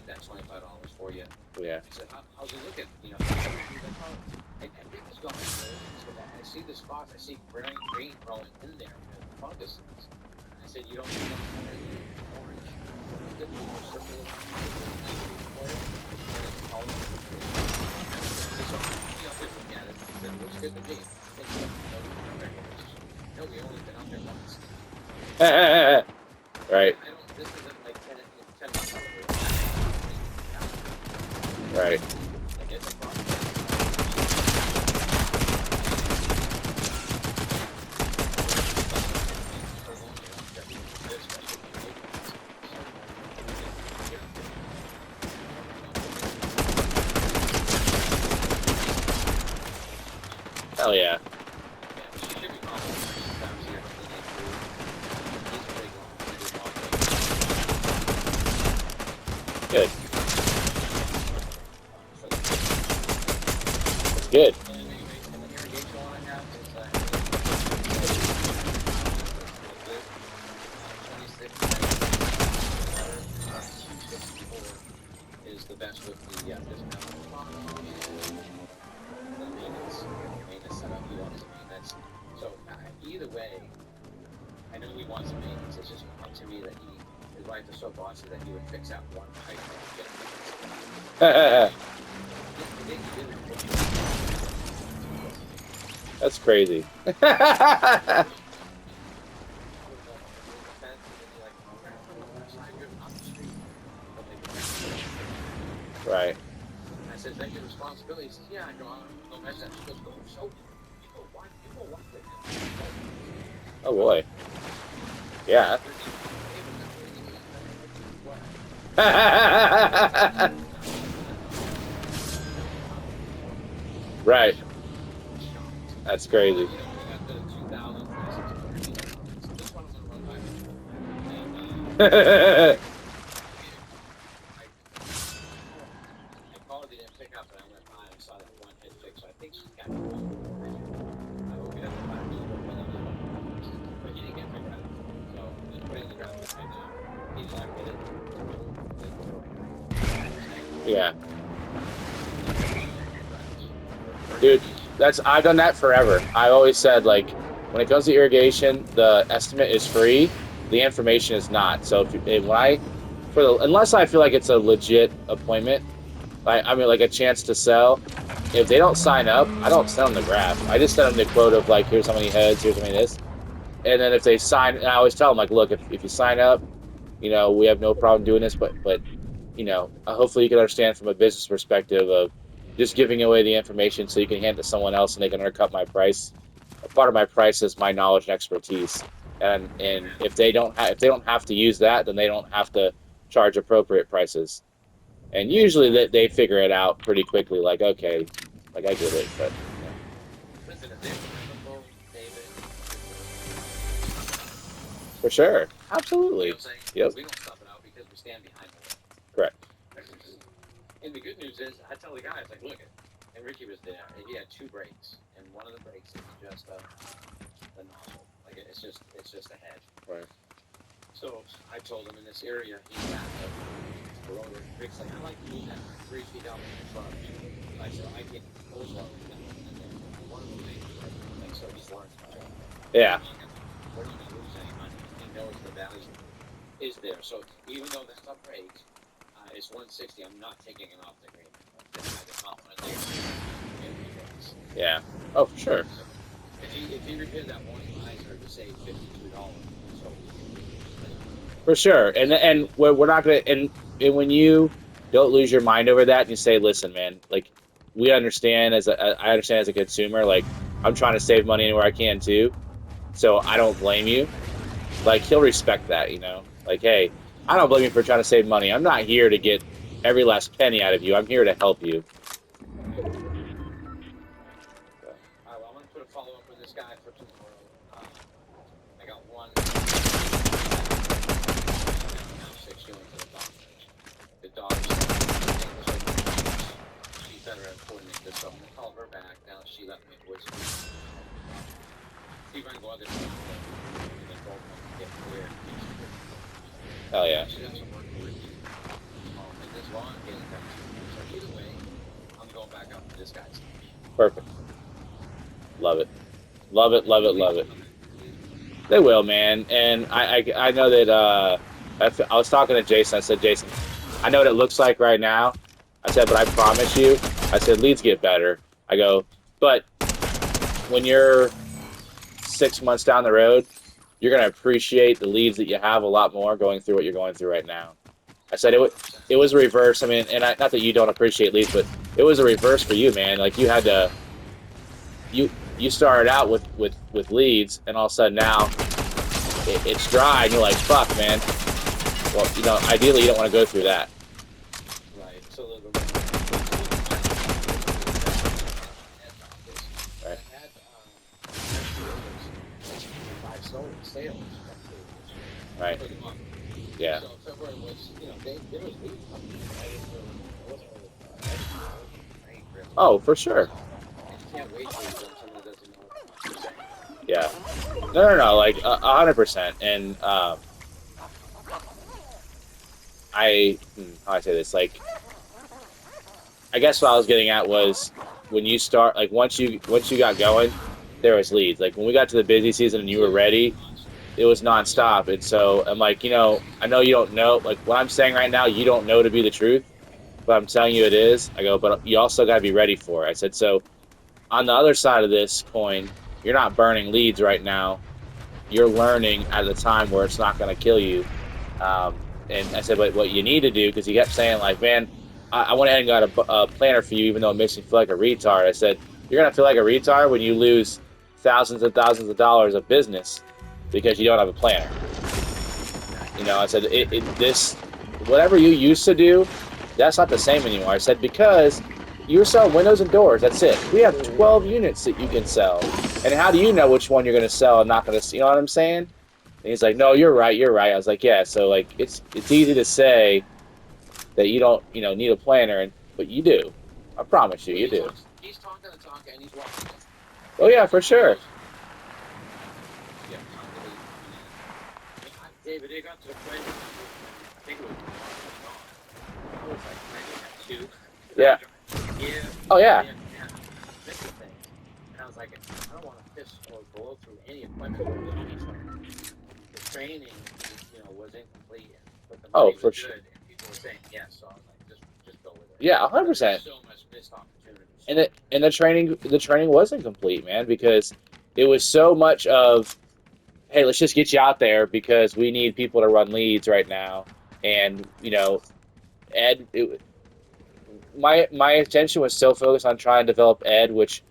take that $25 for you. Yeah. I said, how's it looking? You know, he's like, oh, I think it's going good. I see the spots, I see green growing in there, fungus. I said, you don't see anything orange, the circle of look at it. I said, it looks good to me. No, we only been out there once. Right. This isn't like 10 Right. I guess the problem. Hell yeah. Good. Good. Is the best with the discount maintenance setup. He wants some maintenance. So either way, I know he wants some maintenance. It's just up to me that his wife is so bossy that he would fix that one pipe and That's crazy. Right. I said, is that your responsibility? He says, yeah, I know. No mess up. She goes, oh, so you go walk with him. Oh boy. Yeah. Right. That's crazy. Yeah. Dude, I've done that forever. I always said, like, when it comes to irrigation, the estimate is free, the information is not. So unless I feel like it's a legit appointment, I mean, like a chance to sell, if they don't sign up, I don't send them the graph. I just send them the quote of, like, here's how many heads, here's how many this. And then if they sign, and I always tell them, like, look, if you sign up, you know, we have no problem doing this, but you know, hopefully you can understand from a business perspective of just giving away the information so you can hand it to someone else and they can undercut my price. Part of my price is my knowledge and expertise, and if they don't have to use that, then they don't have to charge appropriate prices. And usually they figure it out pretty quickly. Like, okay, like I get it, but for sure, absolutely, yep. We don't stop it out because we stand behind it. Correct. And the good news is, I tell the guys, like, look, and Ricky was there, and he had two brakes, and one of the brakes is just the nozzle, like it's just a head. Right. So I told him in this area, he's got the rotor. Rick's like, I like to move that 3 feet out in the front. I said, I can close one of them, and then one of them like so he's learned. Yeah. We're not gonna lose any money. He knows the value is there. So even though that's up rate, it's 160. I'm not taking it off the agreement. Yeah. Oh, for sure. So if you repair that one visor to save $52, so for sure. And we're not gonna and when you don't lose your mind over that and you say, listen, man, like I understand as a consumer, like I'm trying to save money anywhere I can too. So I don't blame you. Like he'll respect that, you know. Like, hey, I don't blame you for trying to save money. I'm not here to get every last penny out of you. I'm here to help you. I'm going to put a follow-up with this guy for tomorrow. I got one. The dog. She's better at coordinating this, so I'm going to call her back. Now she left me a voice. See if I can go out there and then both get clear. Hell yeah. She does some work with me. And this law this guy's. Perfect. Love it. Love it. Love it. Love it. They will, man. And I know that I was talking to Jason. I said, Jason, I know what it looks like right now. I said, but I promise you, I said, leads get better. I go, but when you're 6 months down the road, you're gonna appreciate the leads that you have a lot more going through what you're going through right now. I said it was a reverse. I mean, and not that you don't appreciate leads, but it was a reverse for you, man. Like you had to you started out with leads, and all of a sudden now it's dry, and you're like, fuck, man. Well, ideally you don't want to go through that. Right. So Right. I had 5 sales Right. for the month. Yeah. So February was, there was leads coming in. I wasn't really, I ain't really. Oh, for sure. And you can't wait till someone doesn't know what you're saying. Yeah. No. Like 100%. And how I say this, like, I guess what I was getting at was when you start, like, once you got going, there was leads. Like when we got to the busy season and you were ready, it was nonstop. And so I'm like, I know you don't know, like what I'm saying right now, you don't know to be the truth, but I'm telling you it is. I go, but you also got to be ready for it. I said, so on the other side of this coin, you're not burning leads right now. You're learning at a time where it's not going to kill you. And I said, but what you need to do, because he kept saying, like, man, I went ahead and got a planner for you, even though it makes me feel like a retard. I said, you're going to feel like a retard when you lose thousands and thousands of dollars of business because you don't have a planner. I said, this, whatever you used to do, that's not the same anymore. I said, because you're selling windows and doors. That's it. We have 12 units that you can sell. And how do you know which one you're going to sell and not going to, you know what I'm saying? And he's like, no, you're right. You're right. I was like, yeah. So like, it's easy to say that you don't, need a planner, but you do. I promise you, you do. He's talking the talk and he's walking it. Oh yeah, for sure. Yeah, David, they got to the point, I think it was I was like 92. Yeah. Yeah. Oh yeah. Missing things. And I was like, I don't want to piss or blow through any equipment with any training. The training, was incomplete, but the money was good, and people were saying yes. So I was like, just go with it. Yeah, 100%. So much missed opportunities. And the training wasn't complete, man, because it was so much of, hey, let's just get you out there because we need people to run leads right now, and Ed. My attention was so focused on trying to develop Ed, which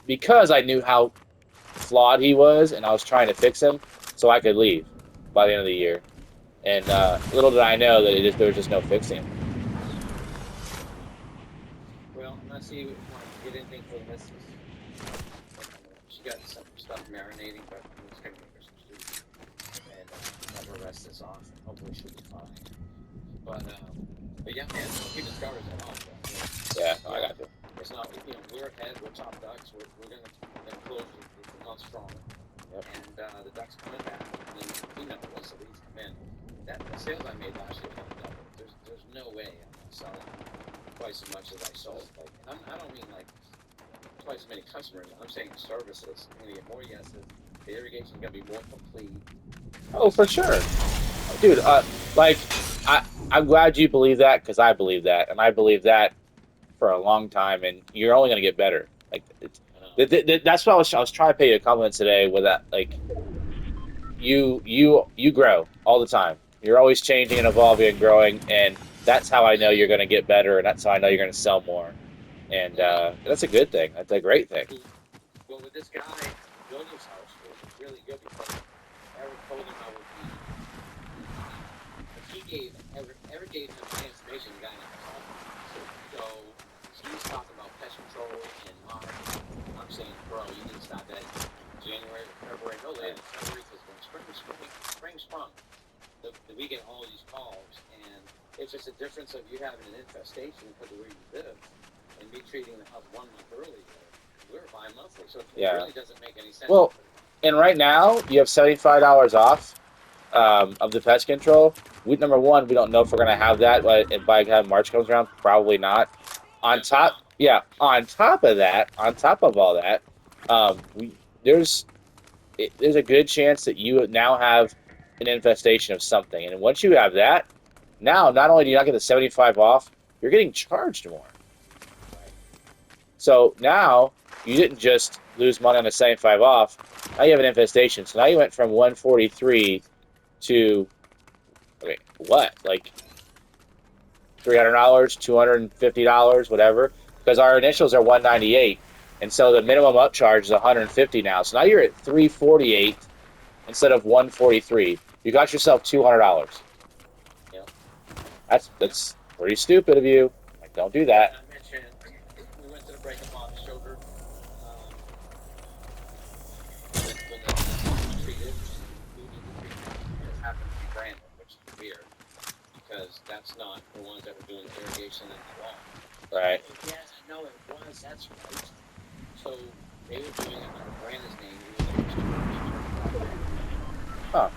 because I knew how flawed he was, and I was trying to fix him so I could leave by the end of the year. And little did I know that there was just no fixing him. Well, unless you want to get anything for the missus. She got some stuff marinating, but I'm just going to make her some soup. And let her rest this off, and hopefully she'll be fine. But yeah, man, keep the starters at home. Yeah, I got you. It's not, we're ahead, we're top ducks, we're going to close the month strong. Yep. And the ducks coming back. I mean, once the leads come in, the sales I made last year going to double. There's no way I'm not selling twice as much as I sold. Like, and I don't mean like twice as many customers. I'm saying services. I'm going to get more yeses. The irrigation's going to be more complete. Oh, for sure, dude. Like, I'm glad you believe that because I believe that, and I believe that for a long time, and you're only going to get better. Like, that's what I was trying to pay you a compliment today with that. Like, you grow all the time. You're always changing and evolving and growing, and that's how I know you're going to get better, and that's how I know you're going to sell more. And that's a good thing. That's a great thing. Well, with this guy, William's house was really good because Eric told him I would be. He Eric gave him the information the guy never told him. So he's talking about pest control in March. I'm saying, bro, you need to stop that in January, February, no later than February, because when spring sprung, we get all these calls, and it's just a difference of you having an infestation because of where you live, and me treating the house 1 month early. We're bi-monthly, so it really doesn't make any sense. Well, and right now you have $75 off of the pest control. Number one, we don't know if we're going to have that by the time March comes around. Probably not. On top yeah. On top of that, on top of all that, we there's a good chance that you now have an infestation of something, and once you have that, now not only do you not get the 75 off, you're getting charged more. Right. So now you didn't just lose money on the 75 off. Now you have an infestation. So now you went from 143 to okay, what? Like $300, $250, whatever. Because our initials are 198, and so the minimum upcharge is 150 now. So now you're at 348 instead of 143. You got yourself $200. Yep. Yep. That's pretty stupid of you. Like, don't do And that. I mentioned we went to the break of mom showed her when the pump was treated, who did the treatment, and it happened to be Brandon, which is weird because that's not the ones that were doing the irrigation in the lawn. Right. Oh, yes, I know it was. That's right. So they were doing it under Brandon's name, even though it was turned Huh.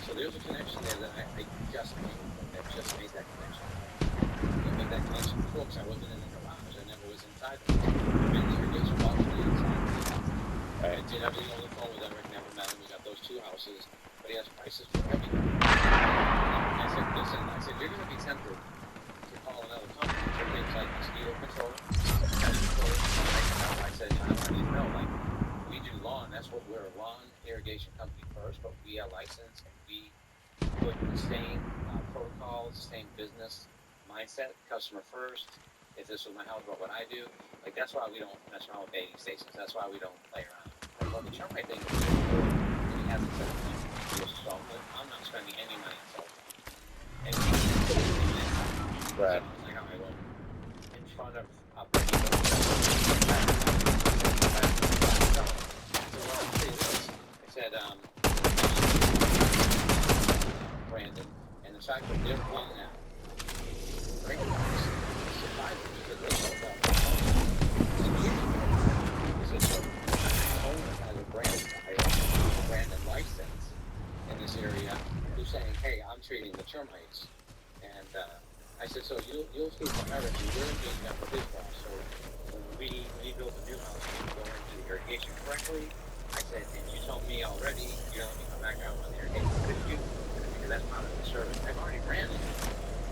So there's a connection there that I just made. Like, I just made that connection. I made that connection before because I wasn't in the garage. I never was inside the house. I ran the irrigation box to the inside of the house. I Right. did everything on the phone with Eric, never met him. We got those two houses, but he has prices for everything. And I said, listen, I said, you're going to be tempted to call another company for things like mosquito control, pest control. I said, I need to know, like, we do lawn. That's what we're a lawn irrigation company first, but we are licensed and we put the same protocols, same business mindset, customer first. If this was my house, what would I do? Like, that's why we don't mess around with baiting stations. That's why we don't play around. Like, well, the termite thing is really cool, and he hasn't said anything. He was so good. I'm not spending any money on salt. And he so I Right. was like, all right, well, in front of I said, Brandon, and the fact that they're pulling that break box surprised me because they sold out the he said, so the owner has a branded license in this area who's saying, hey, I'm treating the termites. And I said, so you'll see from everything, you're doing that for his boss. So when he built a new house, he didn't go into the irrigation correctly. I said, and you told me already, you don't let me come back out on the irrigation. I couldn't do that because that's part of the service. I've already ran it,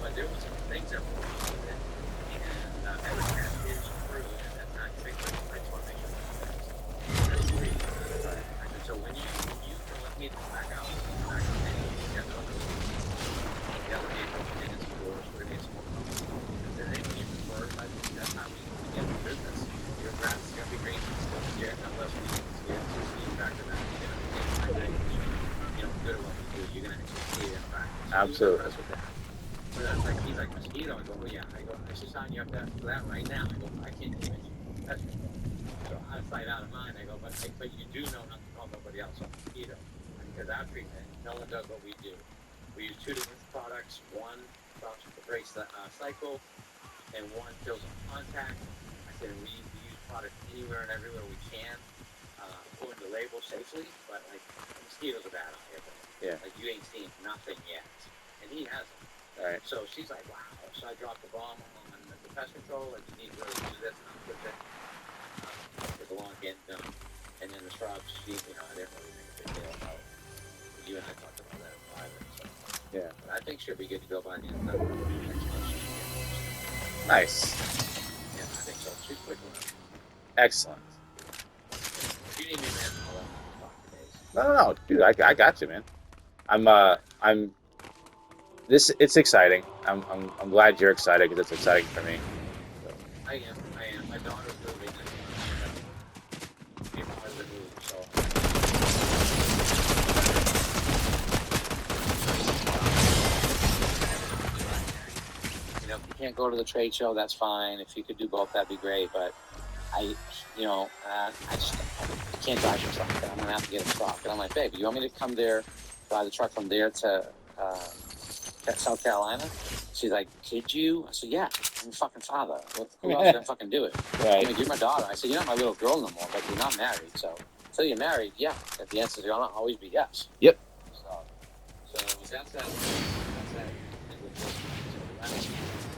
but there were some things that were wrong with it. And Eric had his crew at that time fix it. I just want to make sure that's fixed. I agree. I said, so when you don't let me come back out, come back out anyway, you have to open the other vehicle, we're gonna get some doors, we're gonna get some more pumps. I said, anything you prefer, but that's how we get the business. Your grass is gonna be green, it's gonna be scared, not less weeds, it's scared, so see the factor that you're gonna get my good at what we do, you're gonna actually see it in practice. So he was Absolutely. impressed with that. But that's like, he's like, mosquito, I go, well, yeah, I should sign you up for that right now. I go, I can't do any pest control. So out of sight, out of mind, I go, but you do know not to call nobody else on mosquito. Because our treatment, no one does what we do. We use two different products. One breaks the cycle, and one kills on contact. I said we use product anywhere and everywhere we can, according to label safely. But like mosquitoes are bad out here. Yeah. Like you ain't seen nothing yet, and he hasn't. All right. So she's like, wow. So I dropped the bomb on the pest control. Like you need to really do this, and I'll put it. Get the lawn getting done, and then the shrubs. I didn't really make a big deal about. You and I talked about that in private. So. Yeah. But I think she'll be good to go by the end of next month. Nice. Yeah, I think so. She's quick enough. Excellent. If you need me, man, I'll talk to Days. No, dude, I got you, man. I'm this. It's exciting. I'm glad you're excited because it's exciting for me. So. I am. My daughter's moving next month. Be a part of the move, so. If you can't go to the trade show, that's fine. If you could do both, that'd be great. But I can't drive the truck. I'm gonna have to get a truck. And I'm like, babe, you want me to come there, drive the truck from there to South Carolina? She's like, could you? I said, yeah. I'm your fucking father. Who else is gonna fucking do it? Right. I mean, you're my daughter. I said, you're not my little girl no more, but you're not married. So until you're married, yeah. If the answer is gonna always be yes. Yep. So that's that. That's that.